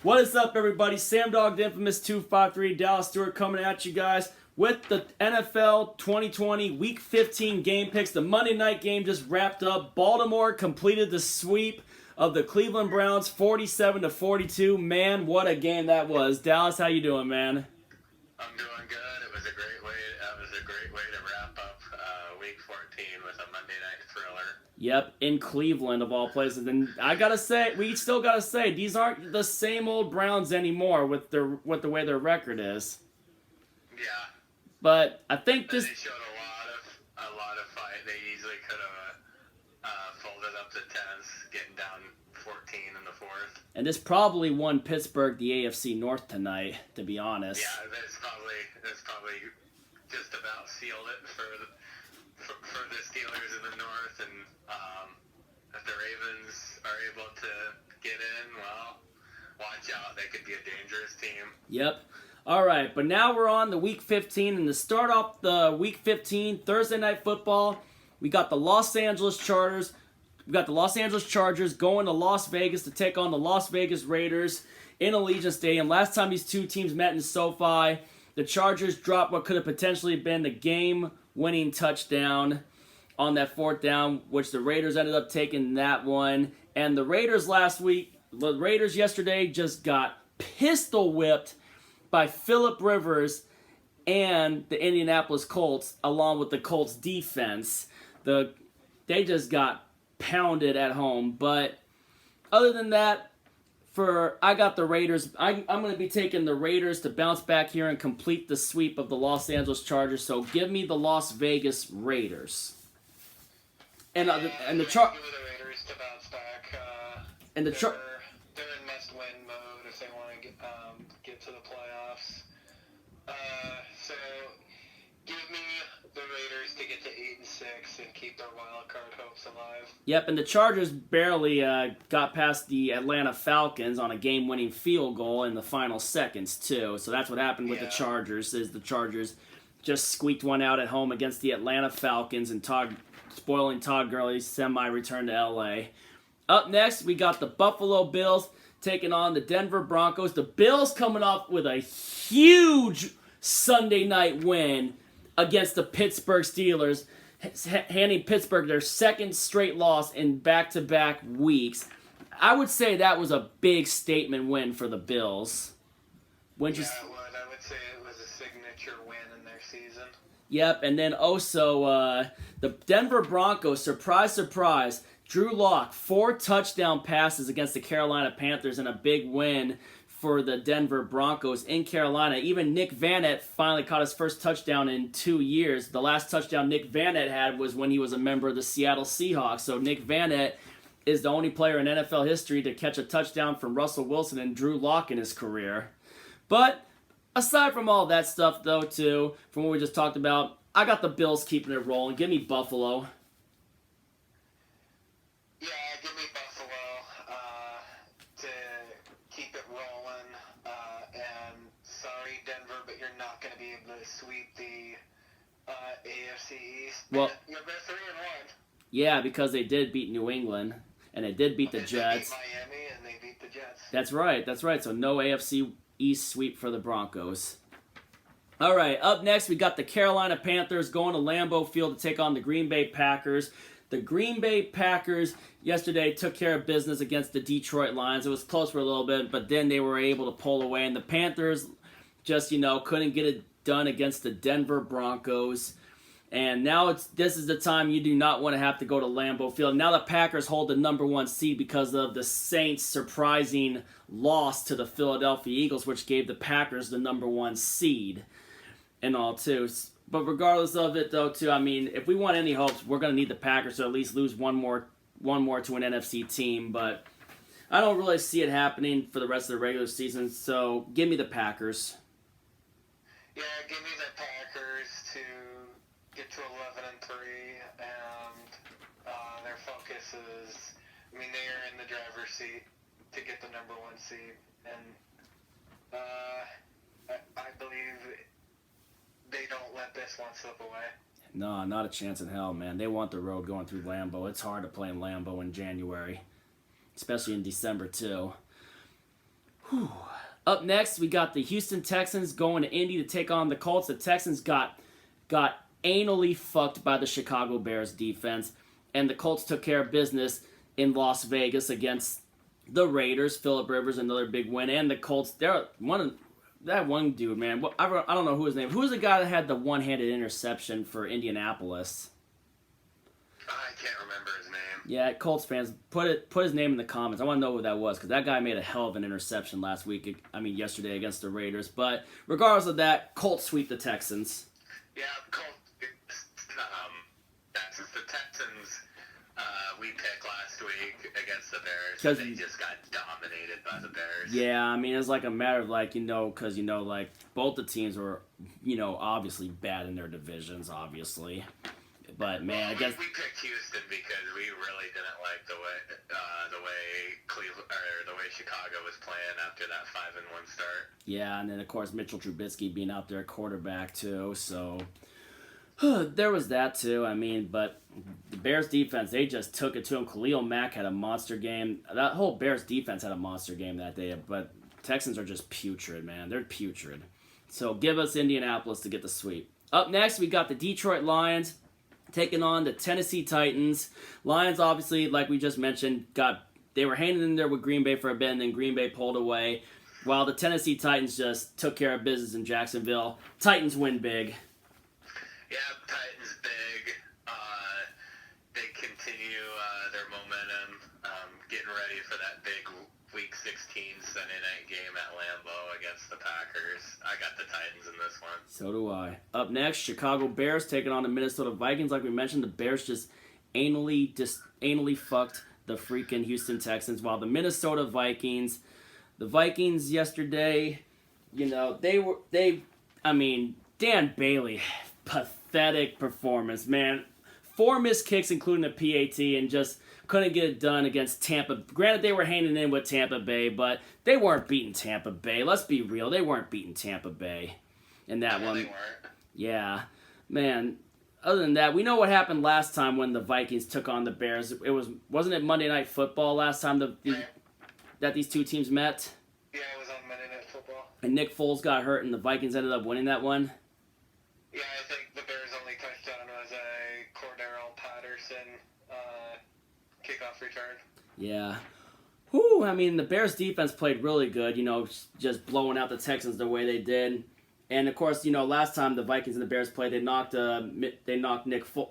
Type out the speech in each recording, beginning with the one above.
What is up, everybody? Sam Dog, the infamous 253, Dallas Stewart coming at you guys with the NFL 2020 Week 15 game picks. The Monday night game just wrapped up. Baltimore completed the sweep of the Cleveland Browns 47-42. Man, what a game that was. Dallas, how you doing, man? I'm doing good. It was a great way. That was a great way to wrap up Week 14 with a Monday night thriller. Yep, in Cleveland of all places. And I gotta say, we still gotta say, these aren't the same old Browns anymore with the way their record is. Yeah. But I think this. They showed a lot of fight. They easily could have folded up to 10s, getting down 14 in the fourth. And this probably won Pittsburgh the AFC North tonight, to be honest. Yeah, that's probably just about sealed it for the Steelers in the North, and if the Ravens are able to get in, well, watch out. They could be a dangerous team. Yep. All right, but now we're on the Week 15, and to start off the Week 15 Thursday Night Football, we got the Los Angeles Chargers. We got the Los Angeles Chargers going to Las Vegas to take on the Las Vegas Raiders in Allegiant Stadium. Last time these two teams met in SoFi, the Chargers dropped what could have potentially been the game-winning touchdown on that fourth down, which the Raiders ended up taking that one. And the Raiders yesterday just got pistol whipped by Phillip Rivers and the Indianapolis Colts, along with the Colts defense. They just got pounded at home. But other than that, I got the Raiders. I'm going to be taking the Raiders to bounce back here and complete the sweep of the Los Angeles Chargers. So give me the Las Vegas Raiders. And the Raiders to bounce back. They're in must-win mode if they want to get to the playoffs. So give me the Raiders to get to 8-6 and keep their wild card hopes alive. Yep, and the Chargers barely got past the Atlanta Falcons on a game-winning field goal in the final seconds too. So that's what happened with the Chargers. Is the Chargers just squeaked one out at home against the Atlanta Falcons and spoiling Todd Gurley's semi-return to LA. Up next, we got the Buffalo Bills taking on the Denver Broncos. The Bills coming off with a huge Sunday night win against the Pittsburgh Steelers, handing Pittsburgh their second straight loss in back-to-back weeks. I would say that was a big statement win for the Bills. It would. I would say it was a signature win in their season. Yep, and then also the Denver Broncos, surprise, surprise, Drew Lock, 4 touchdown passes against the Carolina Panthers and a big win for the Denver Broncos in Carolina. Even Nick Vannett finally caught his first touchdown in 2 years. The last touchdown Nick Vannett had was when he was a member of the Seattle Seahawks. So Nick Vannett is the only player in NFL history to catch a touchdown from Russell Wilson and Drew Lock in his career. But aside from all that stuff, though, too, from what we just talked about, I got the Bills keeping it rolling. Give me Buffalo. Yeah, give me Buffalo to keep it rolling. And sorry, Denver, but you're not going to be able to sweep the AFC East. Well, you're 3-1. Yeah, because they did beat New England, and they did beat the Jets. They beat Miami, and they beat the Jets. That's right. So no AFC East sweep for the Broncos. All right, up next we got the Carolina Panthers going to Lambeau Field to take on the Green Bay Packers. The Green Bay Packers yesterday took care of business against the Detroit Lions. It was close for a little bit, but then they were able to pull away. And the Panthers just, couldn't get it done against the Denver Broncos. And now this is the time you do not want to have to go to Lambeau Field. Now the Packers hold the number 1 seed because of the Saints' surprising loss to the Philadelphia Eagles, which gave the Packers the number 1 seed and all, too. But regardless of it, though, too, I mean, if we want any hopes, we're going to need the Packers to at least lose one more to an NFC team. But I don't really see it happening for the rest of the regular season, so give me the Packers. Yeah, give me the Packers to get to 11-3, and their focus is, they are in the driver's seat to get the number 1 seed. And I believe they don't let this one slip away. No, not a chance in hell, man. They want the road going through Lambeau. It's hard to play in Lambeau in January, especially in December, too. Up next, we got the Houston Texans going to Indy to take on the Colts. The Texans got anally fucked by the Chicago Bears defense, and the Colts took care of business in Las Vegas against the Raiders. Phillip Rivers, another big win, and the Colts. That one dude, man. I don't know who his name. Who was the guy that had the one-handed interception for Indianapolis? I can't remember his name. Yeah, Colts fans, put his name in the comments. I want to know who that was, because that guy made a hell of an interception yesterday against the Raiders. But regardless of that, Colts sweep the Texans. Yeah, Colts. The Texans. We picked last week against the Bears. They just got dominated by the Bears. Yeah, I mean, it's like a matter of because both the teams were obviously bad in their divisions, obviously. But man, I guess we picked Houston because we really didn't like the way Cleveland or the way Chicago was playing after that 5-1 start. Yeah, and then of course Mitchell Trubisky being out there at quarterback too. So there was that too. I mean, but the Bears defense, they just took it to him. Khalil Mack had a monster game. That whole Bears defense had a monster game that day. But Texans are just putrid, man. They're putrid. So give us Indianapolis to get the sweep. Up next, we got the Detroit Lions taking on the Tennessee Titans. Lions, obviously, like we just mentioned, they were hanging in there with Green Bay for a bit, and then Green Bay pulled away, while the Tennessee Titans just took care of business in Jacksonville. Titans win big. Yeah, Titans big. They continue their momentum, getting ready for that big Week 16 Sunday night game at Lambeau against the Packers. I got the Titans in this one. So do I. Up next, Chicago Bears taking on the Minnesota Vikings. Like we mentioned, the Bears just anally fucked the freaking Houston Texans, while the Minnesota Vikings, yesterday, Dan Bailey, pathetic performance, man. 4 missed kicks, including a PAT, and just couldn't get it done against Tampa. Granted, they were hanging in with Tampa Bay, but they weren't beating Tampa Bay. Let's be real. They weren't beating Tampa Bay in that one. They weren't. Yeah. Man, other than that, we know what happened last time when the Vikings took on the Bears. Wasn't it Monday Night Football last time that these two teams met? Yeah, it was on Monday Night Football. And Nick Foles got hurt, and the Vikings ended up winning that one? Yeah, I think the Bears' only touchdown was a Cordero Patterson kickoff return. Yeah. Whew, I mean, the Bears' defense played really good, just blowing out the Texans the way they did. And, of course, last time the Vikings and the Bears played, the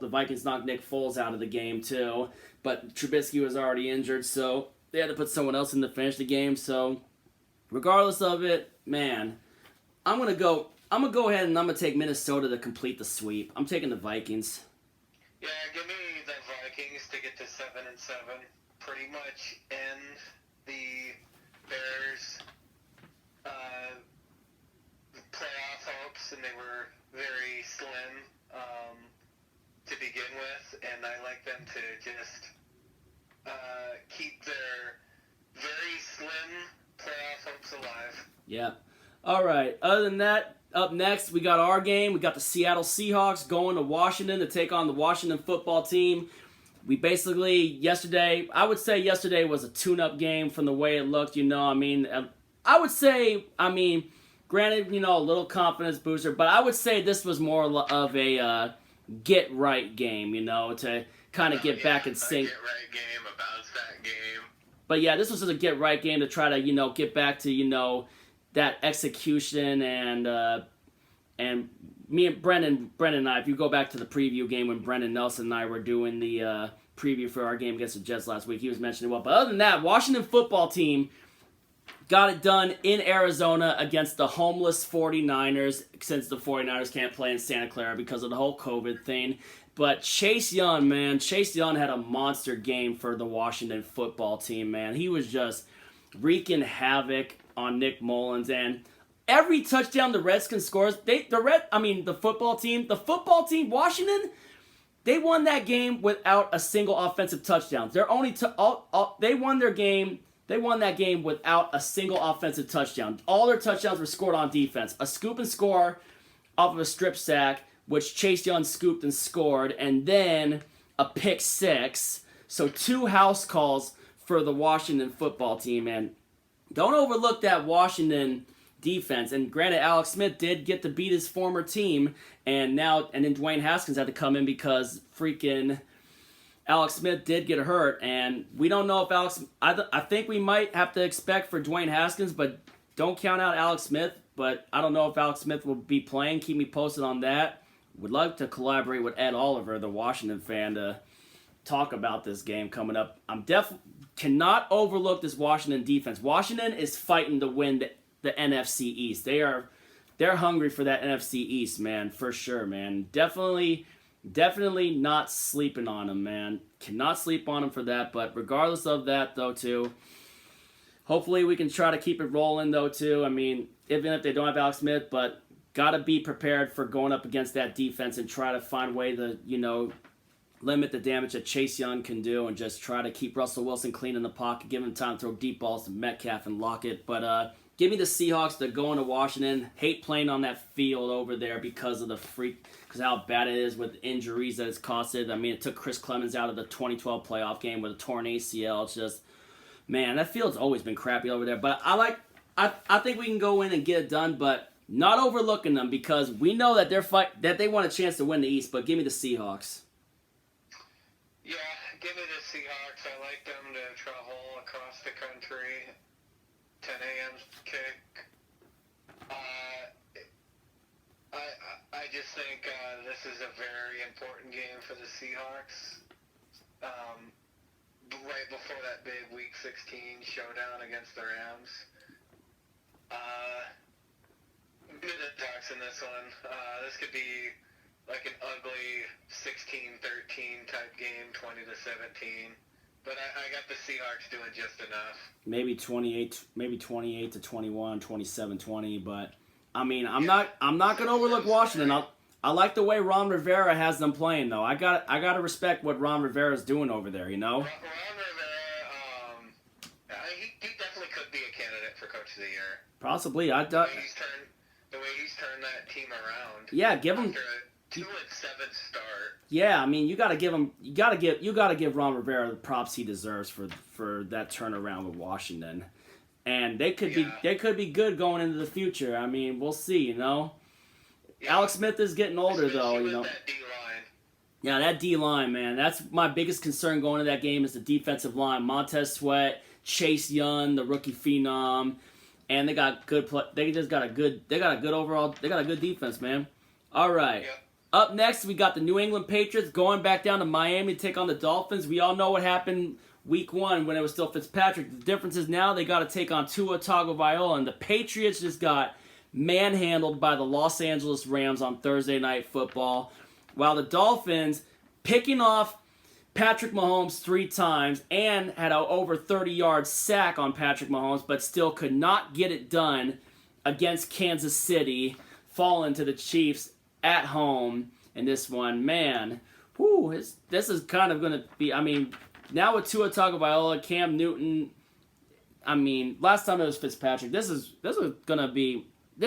Vikings knocked Nick Foles out of the game, too. But Trubisky was already injured, so they had to put someone else in to finish the game. So, regardless of it, man, I'm going to go ahead and I'm going to take Minnesota to complete the sweep. I'm taking the Vikings. Yeah, give me the Vikings to get to 7-7. Pretty much end the Bears' playoff hopes, and they were very slim to begin with, and I like them to just keep their very slim playoff hopes alive. Yeah. All right. Other than that, up next, we got our game. We got the Seattle Seahawks going to Washington to take on the Washington football team. We basically, I would say yesterday was a tune-up game from the way it looked, I would say, granted, a little confidence booster, but I would say this was more of a get-right game, to kind of get back in sync. A get-right game, a bounce-back game. But yeah, this was just a get-right game to try to, get back to, that execution and me and Brendan and I, if you go back to the preview game when Brendan Nelson and I were doing the preview for our game against the Jets last week, he was mentioning well. But other than that, Washington football team got it done in Arizona against the homeless 49ers, since the 49ers can't play in Santa Clara because of the whole COVID thing. But Chase Young had a monster game for the Washington football team, man. He was just wreaking havoc on Nick Mullins, and every touchdown the Redskins scores, the football team, Washington, they won that game without a single offensive touchdown. They won that game without a single offensive touchdown. All their touchdowns were scored on defense. A scoop and score off of a strip sack, which Chase Young scooped and scored, and then a pick six. So 2 house calls for the Washington football team, and don't overlook that Washington defense. And granted, Alex Smith did get to beat his former team, and then Dwayne Haskins had to come in because freaking Alex Smith did get hurt, and we don't know if I think we might have to expect for Dwayne Haskins, but don't count out Alex Smith. But I don't know if Alex Smith will be playing. Keep me posted on that. Would love to collaborate with Ed Oliver, the Washington fan, to talk about this game coming up. Cannot overlook this Washington defense. Washington is fighting to win the NFC East. They're hungry for that NFC East, man, for sure, man. Definitely not sleeping on them, man. Cannot sleep on them for that. But regardless of that, though, too, hopefully we can try to keep it rolling, though, too. I mean, even if they don't have Alex Smith, but got to be prepared for going up against that defense and try to find a way to, limit the damage that Chase Young can do and just try to keep Russell Wilson clean in the pocket, give him time to throw deep balls to Metcalf and Lockett. But give me the Seahawks to go into Washington. Hate playing on that field over there because of because how bad it is with injuries that it's costed. I mean, it took Chris Clemens out of the 2012 playoff game with a torn ACL. It's just, man, that field's always been crappy over there. But I think we can go in and get it done, but not overlooking them because we know that that they want a chance to win the East. But give me the Seahawks. Yeah, give me the Seahawks. I like them to travel across the country. 10 a.m. kick. I just think this is a very important game for the Seahawks. Right before that big Week 16 showdown against the Rams. Give me the Seahawks in this one. This could be like an ugly 16-13 type game, 20-17. But I got the Seahawks doing just enough. Maybe 28 to 21, 27-20. But I mean, I'm not gonna overlook Washington. I like the way Ron Rivera has them playing, though. I gotta respect what Ron Rivera's doing over there. Ron Rivera, he definitely could be a candidate for Coach of the Year. Possibly, The way he's turned that team around. Yeah, give him. After a 2-7 start. Yeah, I mean, you gotta give Ron Rivera the props he deserves for that turnaround with Washington, and they could be good going into the future. I mean, we'll see. Yeah. Alex Smith is getting older, though. That D-line. Yeah, that D-line, man. That's my biggest concern going into that game is the defensive line. Montez Sweat, Chase Young, the rookie phenom, and they got good. They got a good defense, man. All right. Yep. Up next, we got the New England Patriots going back down to Miami to take on the Dolphins. We all know what happened week 1 when it was still Fitzpatrick. The difference is now they got to take on Tua Tagovailoa, and the Patriots just got manhandled by the Los Angeles Rams on Thursday Night Football, while the Dolphins picking off Patrick Mahomes 3 times and had an over 30-yard sack on Patrick Mahomes, but still could not get it done against Kansas City, falling to the Chiefs at home in this one. Man, this is kind of going to be, I mean, now with Tua Tagovailoa, Cam Newton, I mean, last time it was Fitzpatrick. This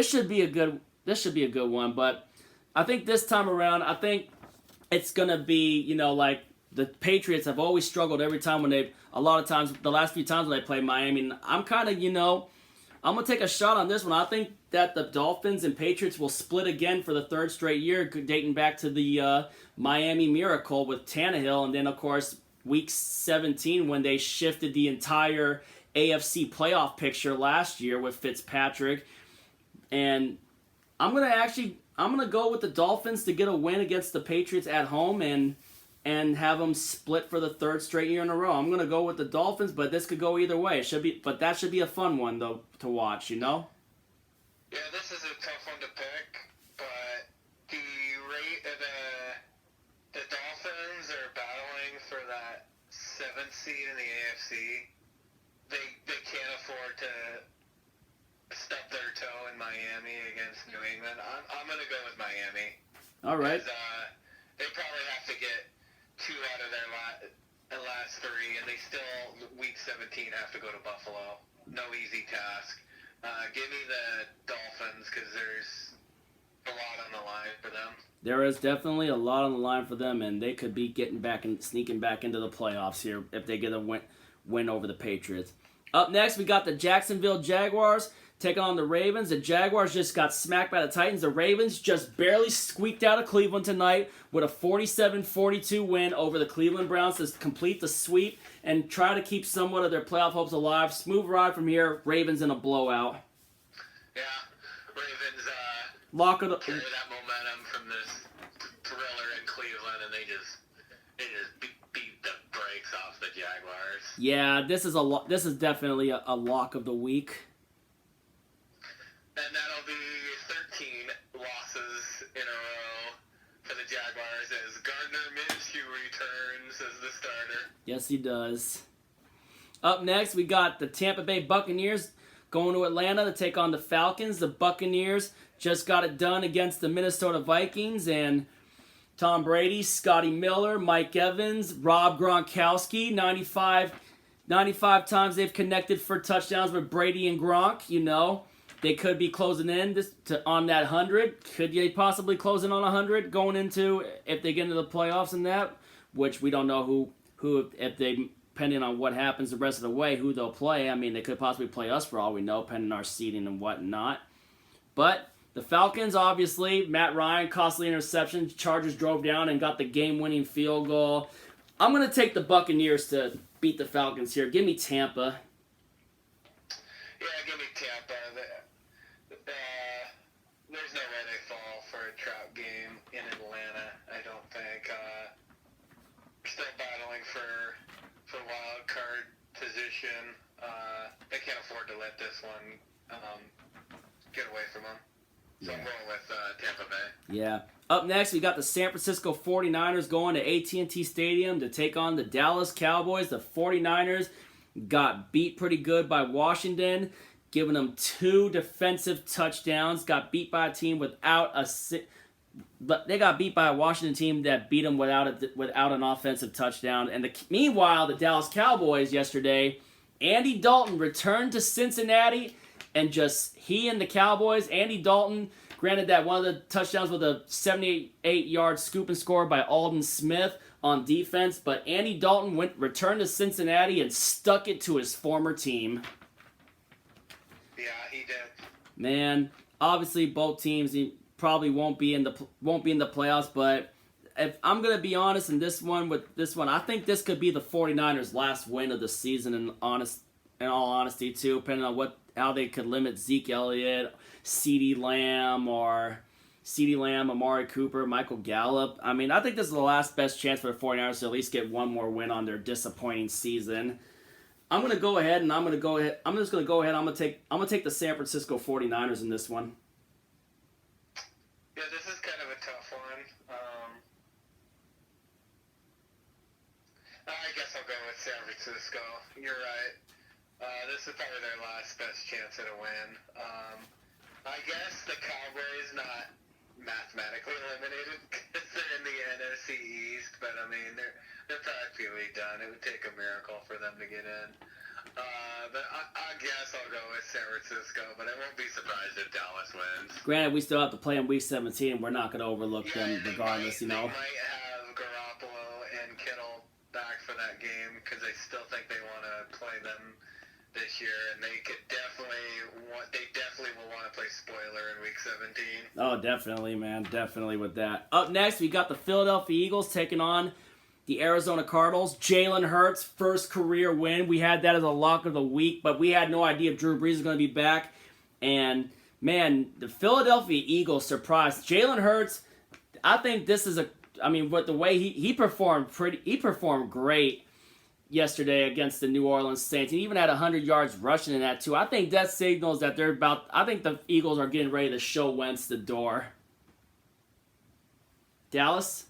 should be a good one, but I think this time around, I think it's going to be, like the Patriots have always struggled every time a lot of times, the last few times when they play Miami. And I'm kind of, I'm going to take a shot on this one. I think that the Dolphins and Patriots will split again for the 3rd straight year, dating back to the Miami Miracle with Tannehill. And then, of course, Week 17 when they shifted the entire AFC playoff picture last year with Fitzpatrick. And I'm going to go with the Dolphins to get a win against the Patriots at home and have them split for the 3rd straight year in a row. I'm going to go with the Dolphins, but this could go either way. But that should be a fun one, though, to watch, Yeah, this is a tough one to pick, but the Dolphins are battling for that 7th seed in the AFC. They can't afford to stub their toe in Miami against New England. I'm going to go with Miami. All right. They probably have to get 2 out of their last 3, and they still, Week 17, have to go to Buffalo. No easy task. Give me the Dolphins because there's a lot on the line for them. There is definitely a lot on the line for them, and they could be getting back and sneaking back into the playoffs here if they get a win over the Patriots. Up next, we got the Jacksonville Jaguars taking on the Ravens. The Jaguars just got smacked by the Titans. The Ravens just barely squeaked out of Cleveland tonight with a 47-42 win over the Cleveland Browns to complete the sweep and try to keep somewhat of their playoff hopes alive. Smooth ride from here. Ravens in a blowout. Yeah, Ravens Lock of the carry that momentum from this thriller in Cleveland, and they just beat the brakes off the Jaguars. Yeah, this is definitely a lock of the week. And that'll be 13 losses in a row for the Jaguars as Gardner Minshew returns as the starter. Yes, he does. Up next, we got the Tampa Bay Buccaneers going to Atlanta to take on the Falcons. The Buccaneers just got it done against the Minnesota Vikings, and Tom Brady, Scotty Miller, Mike Evans, Rob Gronkowski, 95 times they've connected for touchdowns with Brady and Gronk. You know, they could be closing in on that 100. Could they possibly close in on 100 going into, if they get into the playoffs and that, which we don't know who if they, depending on what happens the rest of the way, who they'll play. I mean, they could possibly play us for all we know, depending on our seeding and whatnot. But the Falcons, obviously, Matt Ryan, costly interception. Chargers drove down and got the game-winning field goal. I'm going to take the Buccaneers to beat the Falcons here. Give me Tampa. Yeah, give me Tampa. There's no way they fall for a trap game in Atlanta, I don't think. Still battling for wild card position. They can't afford to let this one get away from them. So I'm going with Tampa Bay. Yeah. Up next, we got the San Francisco 49ers going to AT&T Stadium to take on the Dallas Cowboys. The 49ers got beat pretty good by Washington, giving them 2 defensive touchdowns. Got beat by a team but they got beat by a Washington team that beat them without an offensive touchdown. And meanwhile, the Dallas Cowboys yesterday, Andy Dalton returned to Cincinnati. And he and the Cowboys, Andy Dalton, granted that one of the touchdowns with a 78-yard scoop and score by Aldon Smith on defense, but Andy Dalton returned to Cincinnati and stuck it to his former team. Yeah, he did. Man, obviously both teams probably won't be in the playoffs, but if I'm gonna be honest in this one, I think this could be the 49ers' last win of the season. In all honesty, too, depending on how they could limit Zeke Elliott, CeeDee Lamb, Amari Cooper, Michael Gallup. I mean, I think this is the last best chance for the 49ers to at least get one more win on their disappointing season. I'm just gonna take the San Francisco 49ers in this one. Yeah, this is kind of a tough one. I guess I'll go with San Francisco. You're right. This is probably their last best chance at a win. I guess the Cowboys not mathematically eliminated because they're in the NFC East, but I mean they're practically done. It would take a miracle for them to get in. But I guess I'll go with San Francisco, but I won't be surprised if Dallas wins. Granted, we still have to play in Week 17. We're not going to overlook them regardless, They might have Garoppolo and Kittle back for that game because I still think they want to play them this year, and they definitely will want to play spoiler in Week 17. Oh, definitely, man. Definitely with that. Up next, we got the Philadelphia Eagles taking on the Arizona Cardinals. Jalen Hurts' first career win. We had that as a lock of the week, but we had no idea if Drew Brees was going to be back. And, man, the Philadelphia Eagles surprised. Jalen Hurts, I think this is but the way he performed great yesterday against the New Orleans Saints. He even had 100 yards rushing in that too. I think that signals that I think the Eagles are getting ready to show Wentz the door. Dallas?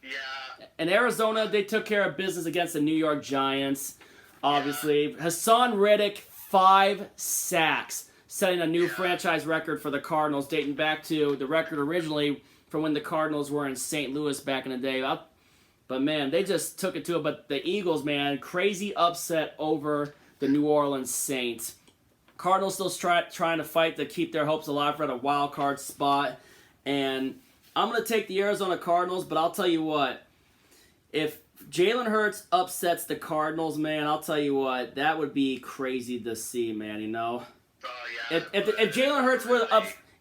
Yeah. In Arizona, they took care of business against the New York Giants. Obviously, yeah. Hassan Reddick, 5 sacks, setting a new franchise record for the Cardinals, dating back to the record originally from when the Cardinals were in St. Louis back in the day. But, man, they just took it to it. But the Eagles, man, crazy upset over the New Orleans Saints. Cardinals still trying to fight to keep their hopes alive for a wild card spot. And I'm going to take the Arizona Cardinals, but I'll tell you what. If Jalen Hurts upsets the Cardinals, man, I'll tell you what, that would be crazy to see, man. You know, Oh yeah. if Jalen Hurts were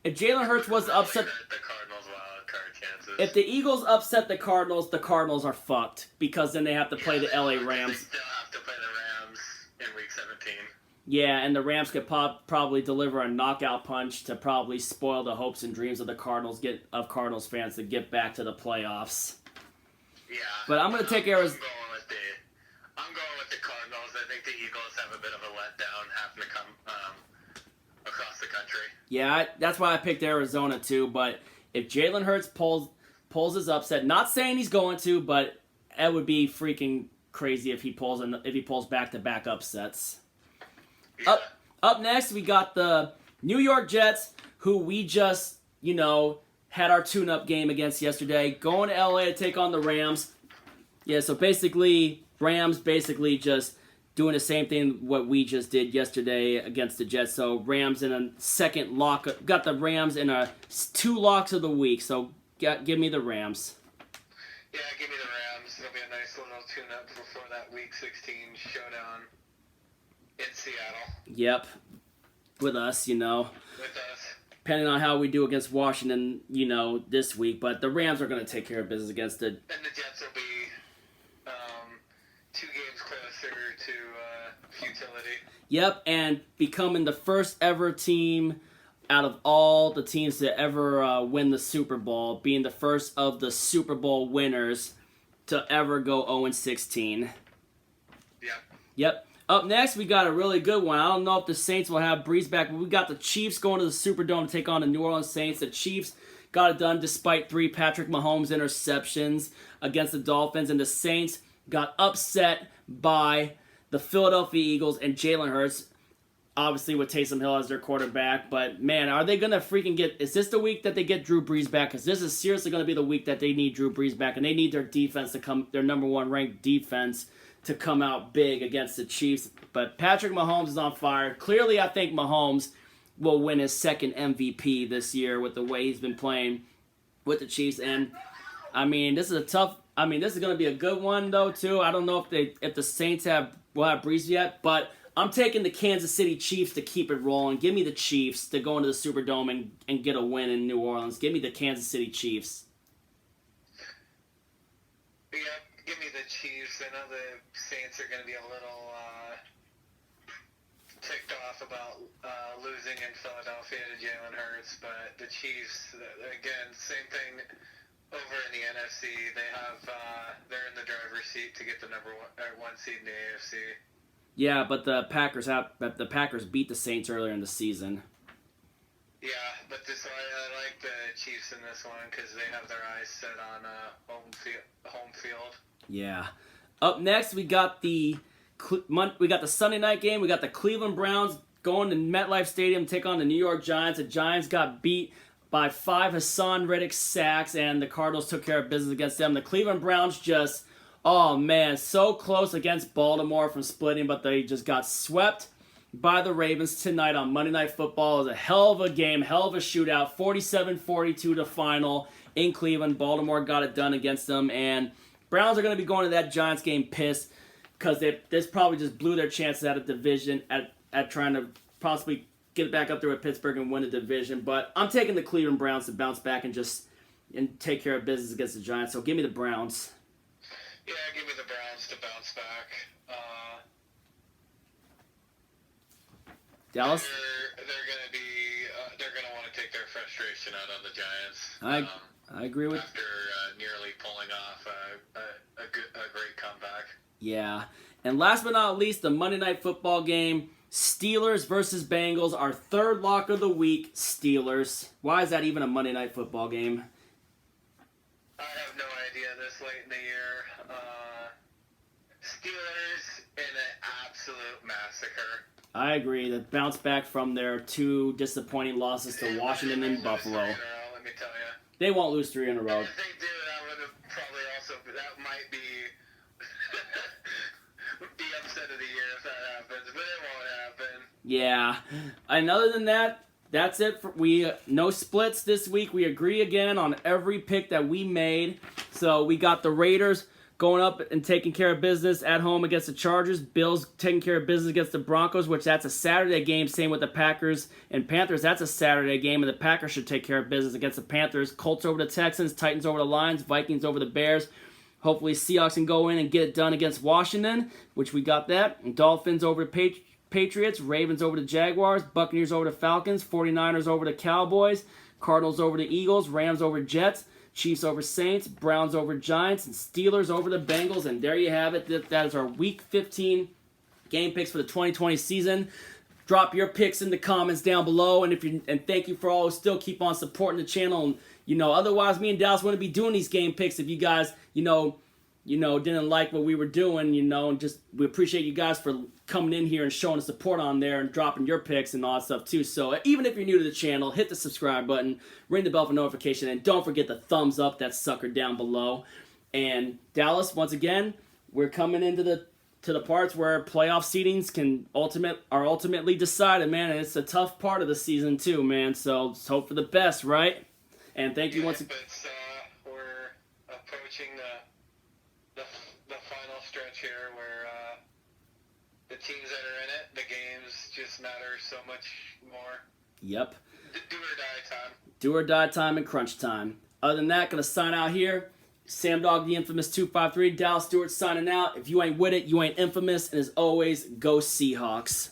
if Jalen Hurts was to upset the Cardinals' wild card chances. if the Eagles upset the Cardinals are fucked because then they have to play the LA Rams. They still have to play the Rams in Week 17. Yeah, and the Rams could probably deliver a knockout punch to probably spoil the hopes and dreams of the Cardinals fans to get back to the playoffs. Yeah. But I'm gonna take Arizona. I'm going with the Cardinals. I think the Eagles have a bit of a letdown having to come across the country. Yeah, that's why I picked Arizona too. But if Jalen Hurts pulls his upset, not saying he's going to, but it would be freaking crazy if he pulls back-to-back upsets. Yeah. Up next, we got the New York Jets, who we just, had our tune-up game against yesterday, going to LA to take on the Rams. Yeah, so basically, Rams just doing the same thing what we just did yesterday against the Jets. So Rams in a second lock. Got the Rams in a 2 locks of the week. So give me the Rams. Yeah, give me the Rams. It'll be a nice little tune-up before that Week 16 showdown in Seattle. Yep. With us, With us. Depending on how we do against Washington, this week. But the Rams are going to take care of business against the... And the Jets will be 2 games closer to futility. Yep, and becoming the first ever team out of all the teams to ever win the Super Bowl, being the first of the Super Bowl winners to ever go 0-16. Yep. Up next, we got a really good one. I don't know if the Saints will have Breeze back, but we got the Chiefs going to the Superdome to take on the New Orleans Saints. The Chiefs got it done despite 3 Patrick Mahomes interceptions against the Dolphins, and the Saints got upset by the Philadelphia Eagles and Jalen Hurts, obviously with Taysom Hill as their quarterback. But, man, are they going to freaking is this the week that they get Drew Brees back? Because this is seriously going to be the week that they need Drew Brees back, and they need their defense to their number 1 ranked defense to come out big against the Chiefs. But Patrick Mahomes is on fire. Clearly, I think Mahomes will win his 2nd MVP this year with the way he's been playing with the Chiefs. And, this is this is going to be a good one, though, too. I don't know if the Saints will have Breeze yet, but I'm taking the Kansas City Chiefs to keep it rolling. Give me the Chiefs to go into the Superdome and get a win in New Orleans. Give me the Kansas City Chiefs. Yeah, give me the Chiefs. I know the Saints are going to be a little ticked off about losing in Philadelphia to Jalen Hurts, but the Chiefs, again, same thing over in the NFC. They're in the driver's seat to get the number 1 seed in the AFC. Yeah, but the Packers beat the Saints earlier in the season. Yeah, but I like the Chiefs in this one because they have their eyes set on home field. Yeah. Up next, we got the Sunday night game. We got the Cleveland Browns going to MetLife Stadium to take on the New York Giants. The Giants got beat by 5 Hassan Reddick sacks, and the Cardinals took care of business against them. The Cleveland Browns just, so close against Baltimore from splitting, but they just got swept by the Ravens tonight on Monday Night Football. It was a hell of a game, hell of a shootout, 47-42 to final in Cleveland. Baltimore got it done against them, and Browns are going to be going to that Giants game pissed because this probably just blew their chances at a division at trying to possibly get back up there with Pittsburgh and win the division. But I'm taking the Cleveland Browns to bounce back and take care of business against the Giants. So give me the Browns. Yeah, give me the Browns to bounce back. Dallas? They're going to want to take their frustration out on the Giants. I agree with... After nearly pulling off a great comeback. Yeah. And last but not least, the Monday Night Football game, Steelers versus Bengals, our 3rd lock of the week, Steelers. Why is that even a Monday Night Football game? I have no idea this late in the year. Steelers in an absolute massacre. I agree. That bounce back from their 2 disappointing losses to Washington and Buffalo. Let me tell you. They won't lose 3 in a row. If they do, that would have probably also... That might be the upset of the year if that happens, but it won't happen. Yeah. And other than that, that's it. No splits this week. We agree again on every pick that we made. So we got the Raiders going up and taking care of business at home against the Chargers. Bills taking care of business against the Broncos, which that's a Saturday game. Same with the Packers and Panthers. That's a Saturday game, and the Packers should take care of business against the Panthers. Colts over the Texans, Titans over the Lions, Vikings over the Bears. Hopefully Seahawks can go in and get it done against Washington, which we got that. And Dolphins over the Patriots, Ravens over the Jaguars, Buccaneers over the Falcons, 49ers over the Cowboys, Cardinals over the Eagles, Rams over Jets, Chiefs over Saints, Browns over Giants, and Steelers over the Bengals. And there you have it. That is our Week 15 game picks for the 2020 season. Drop your picks in the comments down below, and thank you for all who still keep on supporting the channel. And otherwise, me and Dallas wouldn't be doing these game picks if you guys, didn't like what we were doing. And just we appreciate you guys for coming in here and showing the support on there and dropping your picks and all that stuff too. So even if you're new to the channel, hit the subscribe button, ring the bell for notification, and don't forget the thumbs up that sucker down below. And Dallas, once again, we're coming into the parts where playoff seedings are ultimately decided, man. And it's a tough part of the season too, man. So let's hope for the best, right? And thank you once again. We're approaching the final stretch here where the teams that are in it, the games just matter so much more. Yep. Do or die time. Do or die time and crunch time. Other than that, gonna sign out here. Sam Dog, the infamous 253. Dallas Stewart signing out. If you ain't with it, you ain't infamous. And as always, go Seahawks.